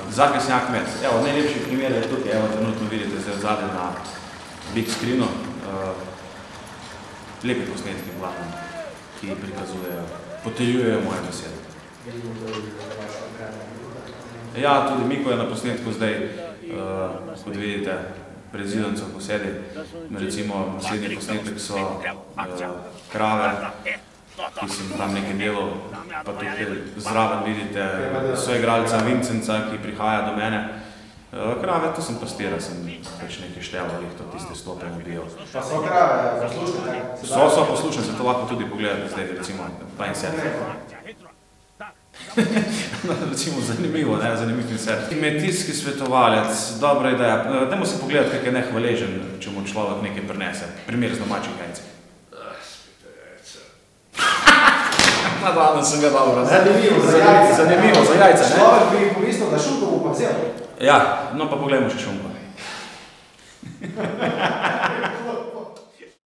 Zakresnjak med. Evo, najlepši primer je tukaj, evo, trenutno vidite zdaj odzadaj na big screenu. Lepi posnetki v glavnem, ki prikazujejo, poteljujejo moje besede. Ja, tudi Miko je na posnetku zdaj, kot vidite, pred zidancem posedi. Recimo, naslednji posnetek so krave, ki sem tam nekaj delal, pa tukaj zraven vidite soigralca Vincenca, ki prihaja do mene. Krave, to sem pastiral, sem pač nekaj štel, ali to tiste stope ubijal. Pa so krave poslušne? So poslušne, se to lahko tudi pogledate zdaj, recimo, 72. Recimo, zanimivo, ne, zanimiv insert. Kmetijski svetovalec, dobra ideja. Dajmo se pogledati, kak je nehvaležen, če mu človek nekaj prinese. Primer z domačih jajcih. Nadalno sem ga dobro, ne? Zanimivo za jajca. Zanimivo za jajca, ne? Človek bi pomislil, da šunko bo pa vzel. Ja, no pa poglejmo še šunko.